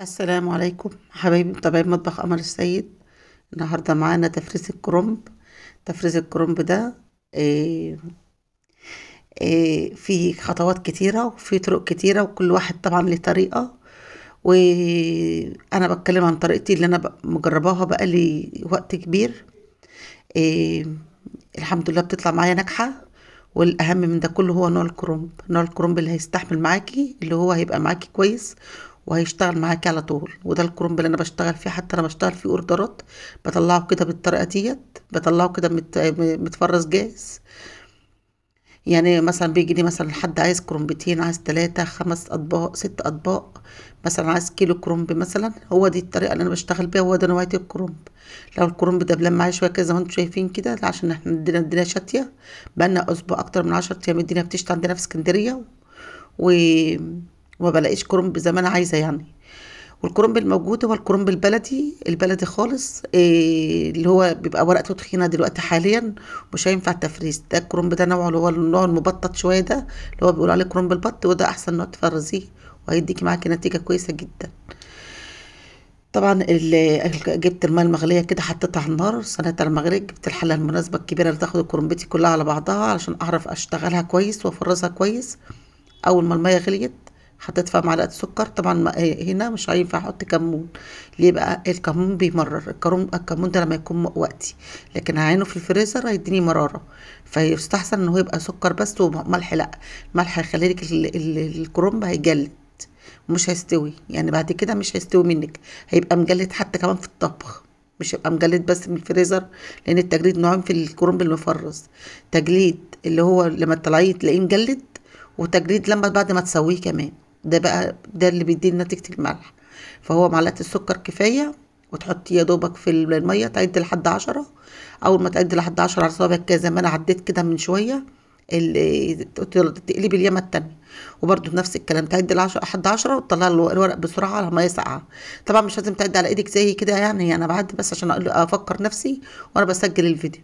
السلام عليكم حبايبي متابعين مطبخ قمر السيد. النهارده معانا تفريز الكرنب. تفريز الكرنب ده إيه في خطوات كتيرة وفي طرق كتيرة، وكل واحد طبعا ليه طريقة. وأنا بتكلم عن طريقتي اللي أنا مجرباها بقالي وقت كبير. إيه الحمد لله بتطلع معايا ناجحة. والأهم من ده كله هو نوع الكرنب اللي هيستحمل معاكي، اللي هو هيبقى معاكي كويس وهيشتغل معاكي على طول. وده الكرنب اللي انا بشتغل فيه، حتى انا بشتغل فيه اوردرات. بطلعه كده بالطريقه ديت، بطلعه كده متفرز جاهز. يعني مثلا بيجي لي مثلا حد عايز كرنبتين، عايز 3 5 اطباق 6 اطباق، مثلا عايز كيلو كرنب مثلا. هو دي الطريقه اللي انا بشتغل بيها، هو ده نوعيه الكرنب. لو الكرنب ده بلم معايا شويه كده زي ما انتم شايفين كده، عشان احنا الدنيا شاتيه. بقالنا اسبوع اكتر من 10 ايام الدنيا بتشتي عندنا في اسكندريه. و وما بلاقيش كرنب زي ما انا عايزه يعني. والكرنب الموجود هو الكرنب البلدي خالص، اللي هو بيبقى ورقته تخينه دلوقتي حاليا. مش هينفع التفريز. ده الكرنب ده نوعه اللي هو النوع المبطط شويه، ده اللي هو بيقول عليه كرنب البط، وده احسن نوع تفرزيه وهيديكي معاكي نتيجه كويسه جدا. طبعا جبت الماء المغليه كده، حطيتها على النار صينيه المغرب، جبت الحله المناسبه الكبيره اللي تاخد كرنبتي كلها على بعضها علشان اعرف اشتغلها كويس وافرزها كويس. اول ما الميه غليت حطيت فيها معلقه سكر. طبعا هنا مش هينفع احط كمون. ليه بقى؟ الكمون بيمرر. الكمون ده لما يكون وقتي، لكن هعينه في الفريزر هيديني مراره. فيستحسن ان هو يبقى سكر بس وملح لا. الملح هيخلي لك الكرنب هيجلد، ومش هيستوي يعني بعد كده، مش هيستوي منك. هيبقى مجلد حتى كمان في الطبخ، مش هيبقى مجلد بس من الفريزر. لان التجليد نوعين في الكرنب المفرز: تجليد اللي هو لما تطلعيه تلاقيه مجلد، وتجليد لما بعد ما تسويه كمان. ده اللي بيدينا نتيجة الملح. فهو معلقة السكر كفاية. وتحطي يا دوبك في المية تعد لحد 10. أول ما تعد لحد 10 على صوابعك كده زي ما أنا عديت كده من شوية، تقلبي اليمة التانية. وبرده نفس الكلام تعد لحد 10 وتطلع الورق بسرعة على مية ساقعة. طبعا مش لازم تعد على ايدك زي كده يعني، أنا بعد بس عشان أفكر نفسي وأنا بسجل الفيديو.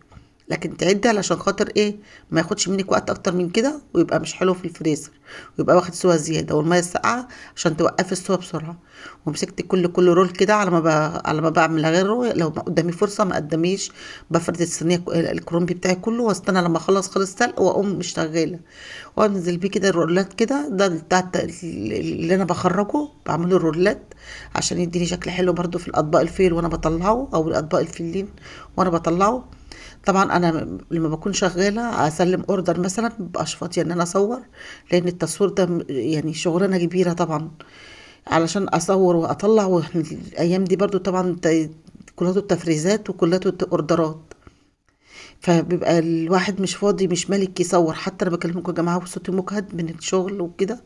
لكن تعدي علشان خاطر ايه؟ ما ياخدش منك وقت اكتر من كده ويبقى مش حلو في الفريزر، ويبقى واخد سوا زياده. والميه الساقعه عشان توقفي السوا بسرعه. ومسكت كل رول كده على ما بعمل غيره. لو ما قدامي فرصه ما قداميش، بفرد الصينيه الكرومبي بتاعي كله، واستنى لما اخلص خالص سلق واقوم مشتغله وانزل بيه كده الرولات كده. ده بتاع اللي انا بخرجه بعمله الرولات عشان يديني شكل حلو برضو في الاطباق الفيل وانا بطلعه، او الاطباق الفيلين وانا بطلعه. طبعا انا لما بكون شغاله اسلم اوردر مثلا مبقاش فاضيه ان انا اصور، لان التصوير ده يعني شغلانه كبيره طبعا علشان اصور واطلع. واحنا الايام دي برضو طبعا كلها تفريزات وكلها اوردرات، فبيبقى الواحد مش فاضي مش مالك يصور. حتى انا بكلمكم يا جماعه وصوتي مجهد من الشغل وكده.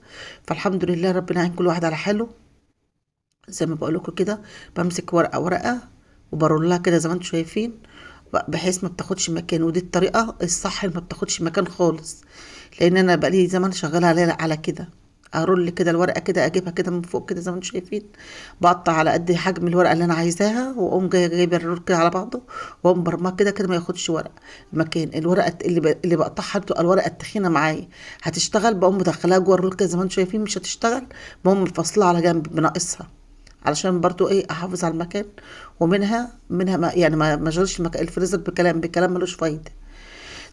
فالحمد لله ربنا يعين كل واحد على حاله. زي ما بقول لكم كده، بمسك ورقه ورقه وبرولها كده زي ما انتم شايفين، بحيث ما بتاخدش مكان. ودي الطريقه الصح اللي ما بتاخدش مكان خالص، لان انا بقالي زمان شغاله على كده. ارول كده الورقه كده، اجيبها كده من فوق كده زي ما انتم شايفين، بقطع على قد حجم الورقه اللي انا عايزاها، واقوم جايبه الرول كده على بعضه، واقوم برماه كده كده ما ياخدش ورق مكان. الورقه اللي بقطعها بتبقى الورقه التخينه معايا هتشتغل، بقوم مدخلاها جوه الرول كده زي ما انتم شايفين. مش هتشتغل بقوم مفصلها على جنب بناقصها، علشان برضو ايه احافظ على المكان. ومنها ما يعني ما اشغلش الفريزر بكلام ملوش فايده.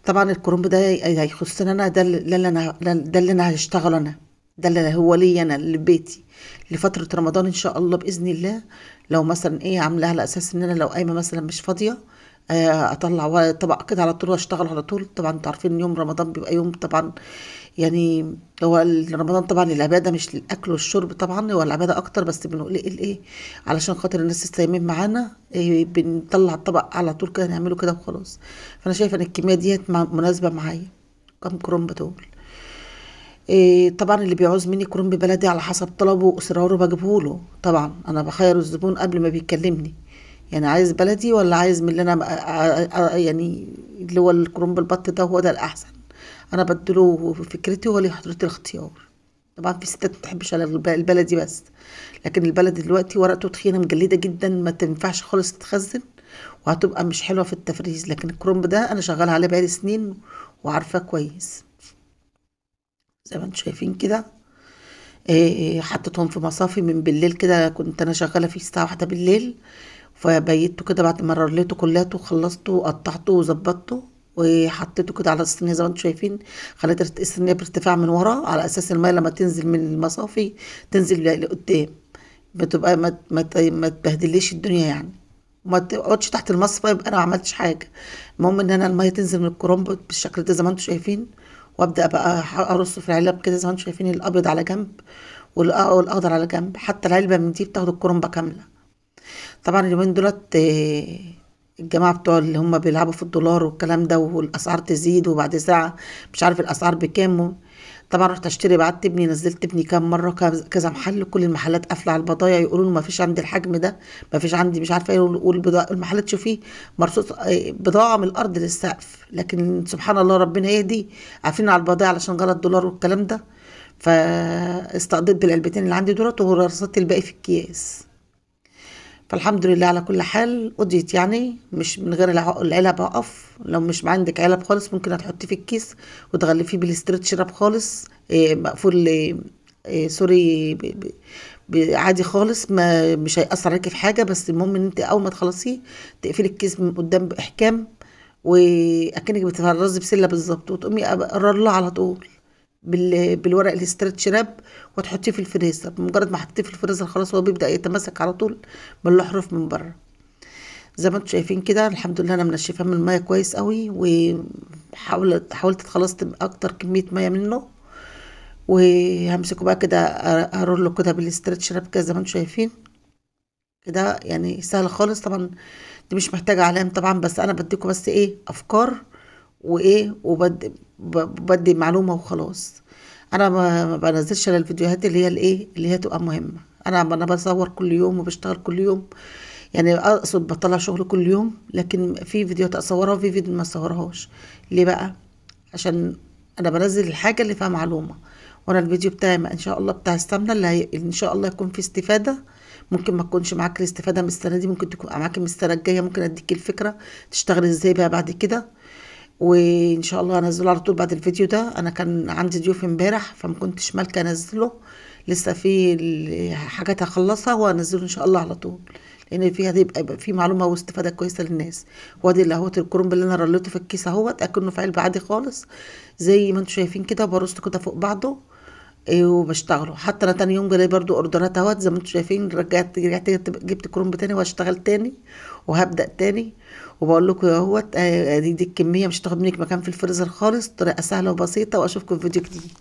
طبعا الكرنب ده هيخصني انا، ده اللي انا هشتغل انا. ده اللي هو لي انا لبيتي لفتره رمضان ان شاء الله باذن الله. لو مثلا ايه عاملاها على اساس ان انا لو قايمه مثلا مش فاضيه، اطلع طبق كده على طول واشتغل على طول. طبعا انتوا عارفين ان يوم رمضان بيبقى يوم طبعا يعني، هو رمضان طبعا العباده مش للاكل والشرب طبعا، هو العباده اكتر، بس بنقول ايه علشان خاطر الناس الصايمين معانا إيه بنطلع الطبق على طول كده نعمله كده وخلاص. فانا شايفه ان الكميه ديت مناسبه معايا. كم كرنب دول؟ إيه طبعا اللي بيعوز مني كرنب بلدي على حسب طلبه واصراره بجيبهوله. طبعا انا بخير الزبون قبل ما بيكلمني، يعني عايز بلدي ولا عايز من اللي انا يعني اللي هو الكرنب البط ده هو ده الاحسن. انا بديله فكرتي هو اللي حضرتي الاختيار. طبعا في ستات ما بتحبش على البلدي بس، لكن البلدي دلوقتي ورقته تخينه مجلده جدا ما تنفعش خالص تتخزن، وهتبقى مش حلوه في التفريز. لكن الكرنب ده انا شغاله عليه بقالي سنين وعارفاه كويس زي ما انتم شايفين كده. حطيتهم في مصافي من بالليل كده، كنت انا شغاله فيه الساعه 1 بالليل. فبيته كده بعد ما رليته كلياته وخلصته وقطعته وظبطته وحطيته كده على الصينيه زي ما انتم شايفين. خليت الصينيه بارتفاع من ورا على اساس الميه لما تنزل من المصافي تنزل لقدام، بتبقى ما تبهدليش الدنيا يعني، وما تقعدش تحت المصفى، يبقى انا ما عملتش حاجه. المهم ان انا الميه تنزل من الكرنب بالشكل ده زي ما انتم شايفين، وابدا بقى ارص في العلب كده زي ما انتم شايفين، الابيض على جنب والاخضر على جنب، حتى العلبه من دي بتاخد الكرنبه كامله. طبعا اليومين دولت الجماعة بتوع اللي هم بيلعبوا في الدولار والكلام ده، والأسعار تزيد وبعد ساعة مش عارف الأسعار بكام. طبعا رحت اشتري، بعت ابني، نزلت ابني كام مرة كذا محل، كل المحلات قافلة على البضايع، يقولوا له ما فيش عندي الحجم ده، ما فيش عندي مش عارفة ايه، والبضاعة المحلات شوفيه مرصوص بضاعة من الأرض للسقف. لكن سبحان الله ربنا يهدي، عارفين على البضايع علشان غلط الدولار والكلام ده. فاستقضيت بالعلبتين اللي عندي دولت ورصدت الباقي في الأكياس. فالحمد لله على كل حال قضيت يعني، مش من غير العلب اقف. لو مش عندك علب خالص ممكن هتحطيه في الكيس وتغلفيه بالاسترتش راب خالص، مقفول، سوري، عادي خالص، ما مش هيأثر عليكي في حاجة. بس المهم ان انت اول ما تخلصيه تقفلي الكيس من قدام بإحكام، واكنك بتفرزي بسلة بالظبط، وتقومي قرر له على طول بالورق الاسترتش راب، وتحطيه في الفريزر. بمجرد ما حطيتيه في الفريزر خلاص هو بيبدأ يتماسك على طول من الأحرف من بره. زي ما انتم شايفين كده الحمد لله انا منشفاه من الميه كويس قوي، حاولت اتخلصت اكتر كميه ميه منه. وهمسكه بقى كده، له كده بالاسترتش راب كده زي ما انتم شايفين كده، يعني سهل خالص. طبعا دي مش محتاجه علام طبعا، بس انا بديكم بس ايه افكار، وايه وبدي معلومه وخلاص. انا ما بنزلش على الفيديوهات اللي هي الايه اللي هي تبقى مهمه. انا بصور كل يوم وبشتغل كل يوم، يعني اقصد بطلع شغل كل يوم، لكن في فيديوهات اصورها وفي فيديو ما اصورهاش. ليه بقى؟ عشان انا بنزل الحاجه اللي فيها معلومه. وانا الفيديو بتاعي ان شاء الله بتاع السمنه ان شاء الله يكون فيه استفاده. ممكن ما تكونش معاك الاستفاده من السنه دي، ممكن تكون معاك من السنه الجايه، ممكن اديك الفكره تشتغل ازاي بقى بعد كده. وان شاء الله هنزله على طول بعد الفيديو ده. انا كان عندي ضيوف امبارح فما كنتش مالكه انزله، لسه في حاجات هخلصها وانزله ان شاء الله على طول، لان فيها دي يبقى في معلومه واستفاده كويسه للناس. وادي اللي اهوت الكرنب اللي انا رليته في الكيس اهوت، اكنه في علبه عادي خالص زي ما انتم شايفين كده، برصه كده فوق بعضه. وبشتغله. حتى انا تاني يوم جالي برضو اوردرات اهوت زي ما انتم شايفين، رجعت جبت كرومب تاني واشتغل تاني وهبدأ تاني. وبقول لكم اهوت دي الكميه مش هتاخد منك مكان في الفريزر خالص، طريقه سهله وبسيطه. واشوفكم في فيديو جديد.